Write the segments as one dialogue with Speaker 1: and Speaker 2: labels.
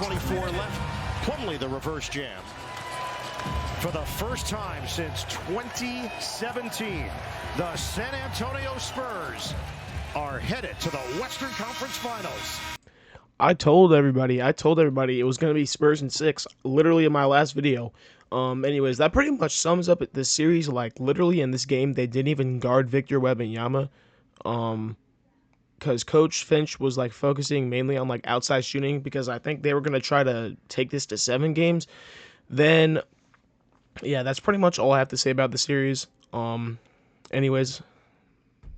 Speaker 1: 1:24 left. Plumlee the reverse jam. For the first time since 2017, the San Antonio Spurs are headed to the Western Conference Finals.
Speaker 2: I told everybody it was going to be Spurs in 6, literally in my last video. Anyways, that pretty much sums up this series. Like, literally in this game, they didn't even guard Victor Wembanyama. Because Coach Finch was, like, focusing mainly on, like, outside shooting, because I think they were going to try to take this to 7 games. Then, yeah, that's pretty much all I have to say about the series. Anyways,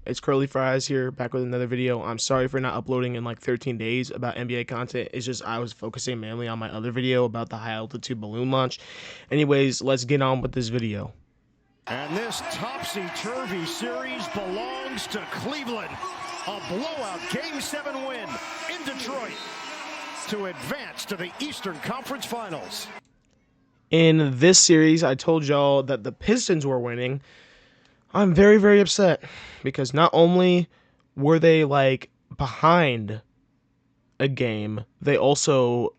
Speaker 2: it's Curly Fries here, back with another video. I'm sorry for not uploading in like 13 days about NBA content. It's just I was focusing mainly on my other video about the high altitude balloon launch. Anyways, let's get on with this video.
Speaker 1: And this topsy-turvy series belongs to Cleveland. A blowout Game 7 win in Detroit to advance to the Eastern Conference Finals.
Speaker 2: In this series, I told y'all that the Pistons were winning. I'm very, very upset because not only were they like behind a game, they also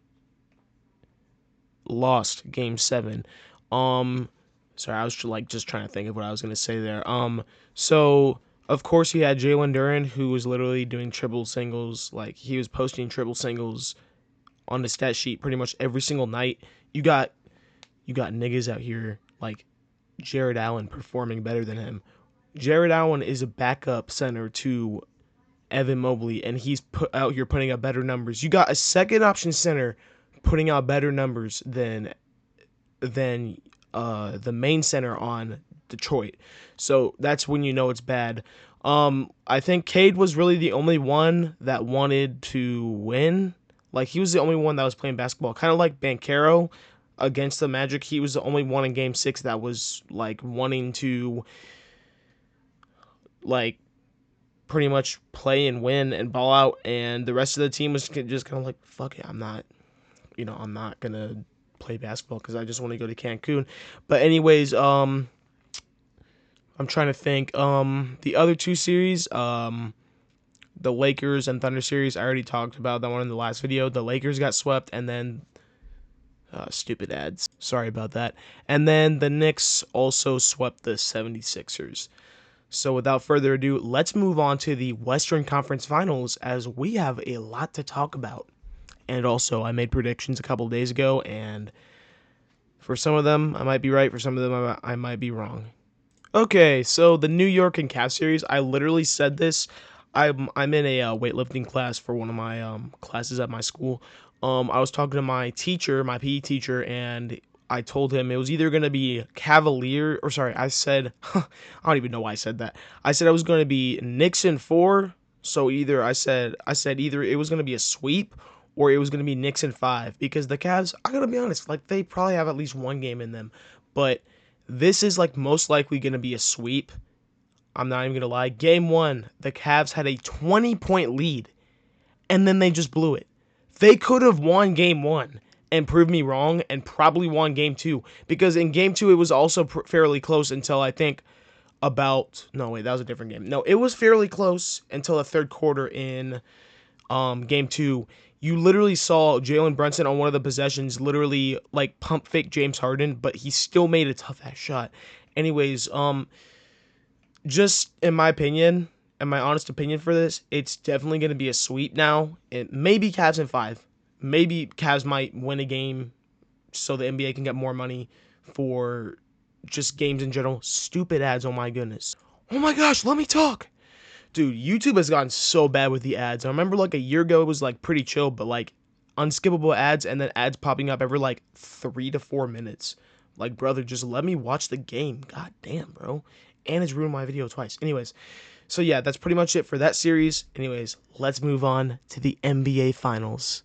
Speaker 2: lost Game 7. Sorry, I was like just trying to think of what I was gonna say there. So of course you had Jalen Duren, who was literally doing triple singles. Like, he was posting triple singles on the stat sheet pretty much every single night. You got niggas out here like Jared Allen performing better than him. Jared Allen is a backup center to Evan Mobley, and he's out here putting up better numbers. You got a second option center putting out better numbers than the main center on Detroit. So that's when you know it's bad. I think Cade was really the only one that wanted to win. Like, he was the only one that was playing basketball, kind of like Banchero against the Magic. He was the only one in Game 6 that was like wanting to like pretty much play and win and ball out, and the rest of the team was just kind of like, fuck it, I'm not gonna play basketball because I just want to go to Cancun. But anyways, I'm trying to think. The other two series, the Lakers and Thunder series, I already talked about that one in the last video. The Lakers got swept, and then stupid ads. Sorry about that. And then the Knicks also swept the 76ers. So without further ado, let's move on to the Western Conference Finals, as we have a lot to talk about. And also, I made predictions a couple days ago, and for some of them, I might be right. For some of them, I might be wrong. Okay, so the New York and Cavs series, I literally said this. I'm in a weightlifting class for one of my classes at my school. I was talking to my teacher, my PE teacher, and I told him it was either going to be Cavalier, or sorry, I said, I don't even know why I said that. I said I was going to be Knicks in 4, so either I said either it was going to be a sweep or it was going to be Knicks in 5, because the Cavs, I got to be honest, like, they probably have at least one game in them, but this is like most likely going to be a sweep. I'm not even going to lie. Game 1, the Cavs had a 20-point lead, and then they just blew it. They could have won Game 1 and proved me wrong, and probably won Game 2. Because in Game 2, it was also fairly close until I think about... No, wait, that was a different game. No, it was fairly close until the third quarter in Game 2. You literally saw Jalen Brunson on one of the possessions literally, like, pump fake James Harden, but he still made a tough-ass shot. Anyways, just in my opinion, and my honest opinion for this, it's definitely going to be a sweep now. It maybe Cavs in 5. Maybe Cavs might win a game so the NBA can get more money for just games in general. Stupid ads, oh my goodness. Oh my gosh, let me talk. Dude, YouTube has gotten so bad with the ads. I remember like a year ago it was like pretty chill, but like unskippable ads and then ads popping up every like 3 to 4 minutes. Like, brother, just let me watch the game. God damn, bro. And it's ruined my video twice. Anyways, so yeah, that's pretty much it for that series. Anyways, let's move on to the NBA Finals.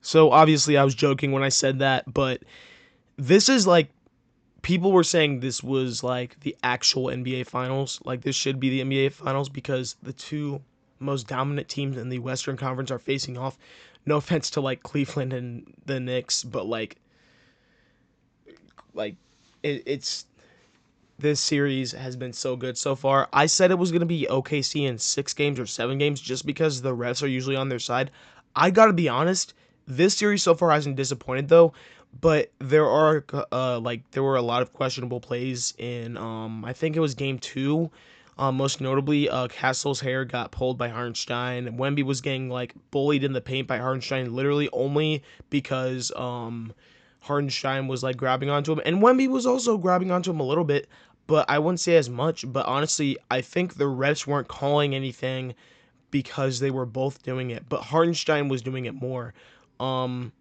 Speaker 2: So obviously I was joking when I said that, but this is like, people were saying this was like the actual NBA Finals. Like, this should be the NBA Finals because the two most dominant teams in the Western Conference are facing off. No offense to like Cleveland and the Knicks, but like it's this series has been so good so far. I said it was going to be OKC in 6 games or 7 games just because the refs are usually on their side. I got to be honest, This series so far hasn't disappointed though, but there are there were a lot of questionable plays in I think it was game 2. Most notably, Castle's hair got pulled by Hartenstein, and Wemby was getting like bullied in the paint by Hartenstein, literally only because Hartenstein was like grabbing onto him, and Wemby was also grabbing onto him a little bit, but I wouldn't say as much. But honestly, I think the refs weren't calling anything because they were both doing it, but Hartenstein was doing it more. Um,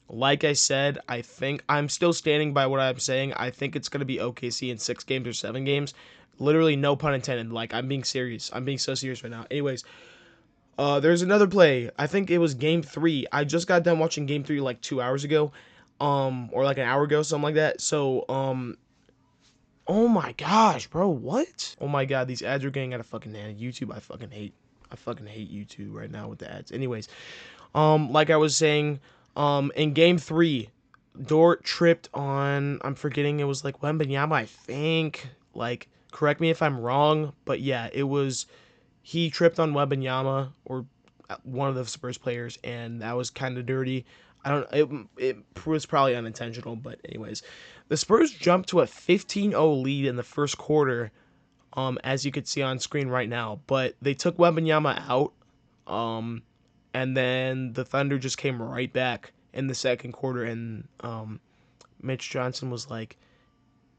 Speaker 2: like I said, I think I'm still standing by what I'm saying. I think it's gonna be OKC in 6 games or 7 games. Literally, no pun intended. Like, I'm being serious. I'm being so serious right now. Anyways, there's another play. I think it was game 3. I just got done watching game 3 like 2 hours ago, or like an hour ago, something like that. So, oh my gosh, bro, what? Oh my god, these ads are getting out of fucking hand. YouTube, I fucking hate. I fucking hate YouTube right now with the ads. Anyways, like I was saying, in game 3, Dort tripped on, I'm forgetting, it was like Wembanyama, I think. Like, correct me if I'm wrong, but yeah, he tripped on Wembanyama, or one of the Spurs players, and that was kind of dirty. It was probably unintentional, but anyways, the Spurs jumped to a 15-0 lead in the first quarter, as you could see on screen right now, but they took Wembanyama out, and then the Thunder just came right back in the second quarter, and Mitch Johnson was like,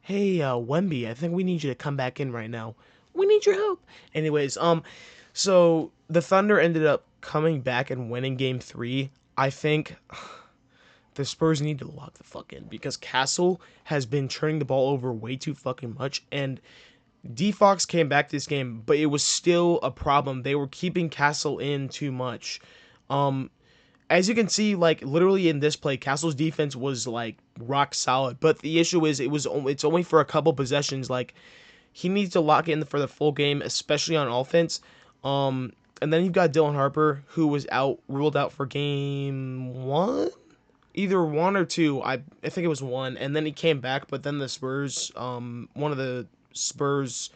Speaker 2: "Hey, Wemby, I think we need you to come back in right now. We need your help." Anyways, so the Thunder ended up coming back and winning game 3. I think the Spurs need to lock the fuck in because Castle has been turning the ball over way too fucking much, and D Fox came back this game, but it was still a problem. They were keeping Castle in too much. Um, as you can see, like literally in this play, Castle's defense was like rock solid. But the issue is, it's only for a couple possessions. Like he needs to lock in for the full game, especially on offense. And then you've got Dylan Harper, who was ruled out for game 1, either 1 or 2. I think it was 1, and then he came back. But then the Spurs, one of the Spurs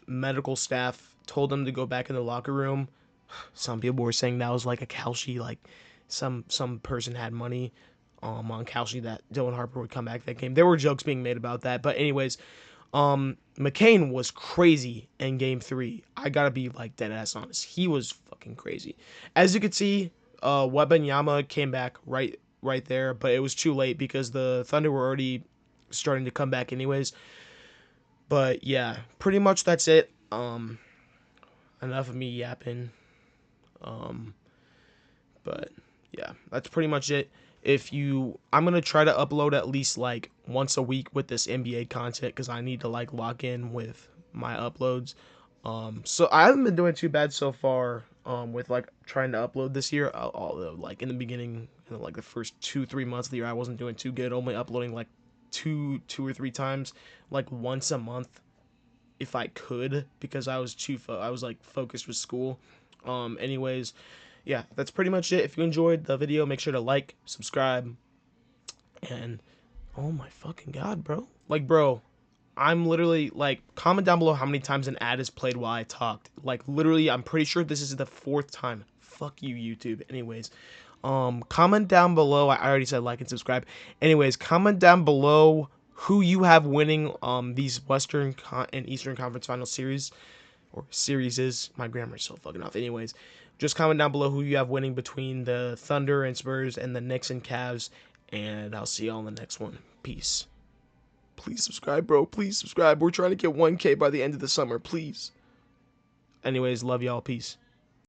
Speaker 2: medical staff told him to go back in the locker room. Some people were saying that was like a Kalshi, like some person had money on Kalshi that Dylan Harper would come back that game. There were jokes being made about that, but anyways, McCain was crazy in game 3. I gotta be like dead ass honest. He was fucking crazy. As you could see, Wembanyama came back right there, but it was too late because the Thunder were already starting to come back anyways. But yeah, pretty much that's it. Enough of me yapping. But yeah, that's pretty much it. I'm gonna try to upload at least like once a week with this NBA content because I need to like lock in with my uploads. So I haven't been doing too bad so far. With like trying to upload this year, although like in the beginning, like the first 2-3 months of the year, I wasn't doing too good. Only uploading like two or three times, like once a month, if I could, because I was like focused with school. Anyways, yeah, that's pretty much it. If you enjoyed the video, make sure to like, subscribe, and oh my fucking god, bro. Like, bro, I'm literally like, comment down below how many times an ad is played while I talked. Like, literally, I'm pretty sure this is the 4th time. Fuck you, YouTube. Anyways, comment down below. I already said like and subscribe. Anyways, comment down below who you have winning these Western and Eastern Conference Final Series. Or series is, my grammar is so fucking off. Anyways, just comment down below who you have winning between the Thunder and Spurs and the Knicks and Cavs, and I'll see y'all in the next one. Peace. Please subscribe, bro. Please subscribe. We're trying to get 1K by the end of the summer. Please. Anyways, love y'all. Peace.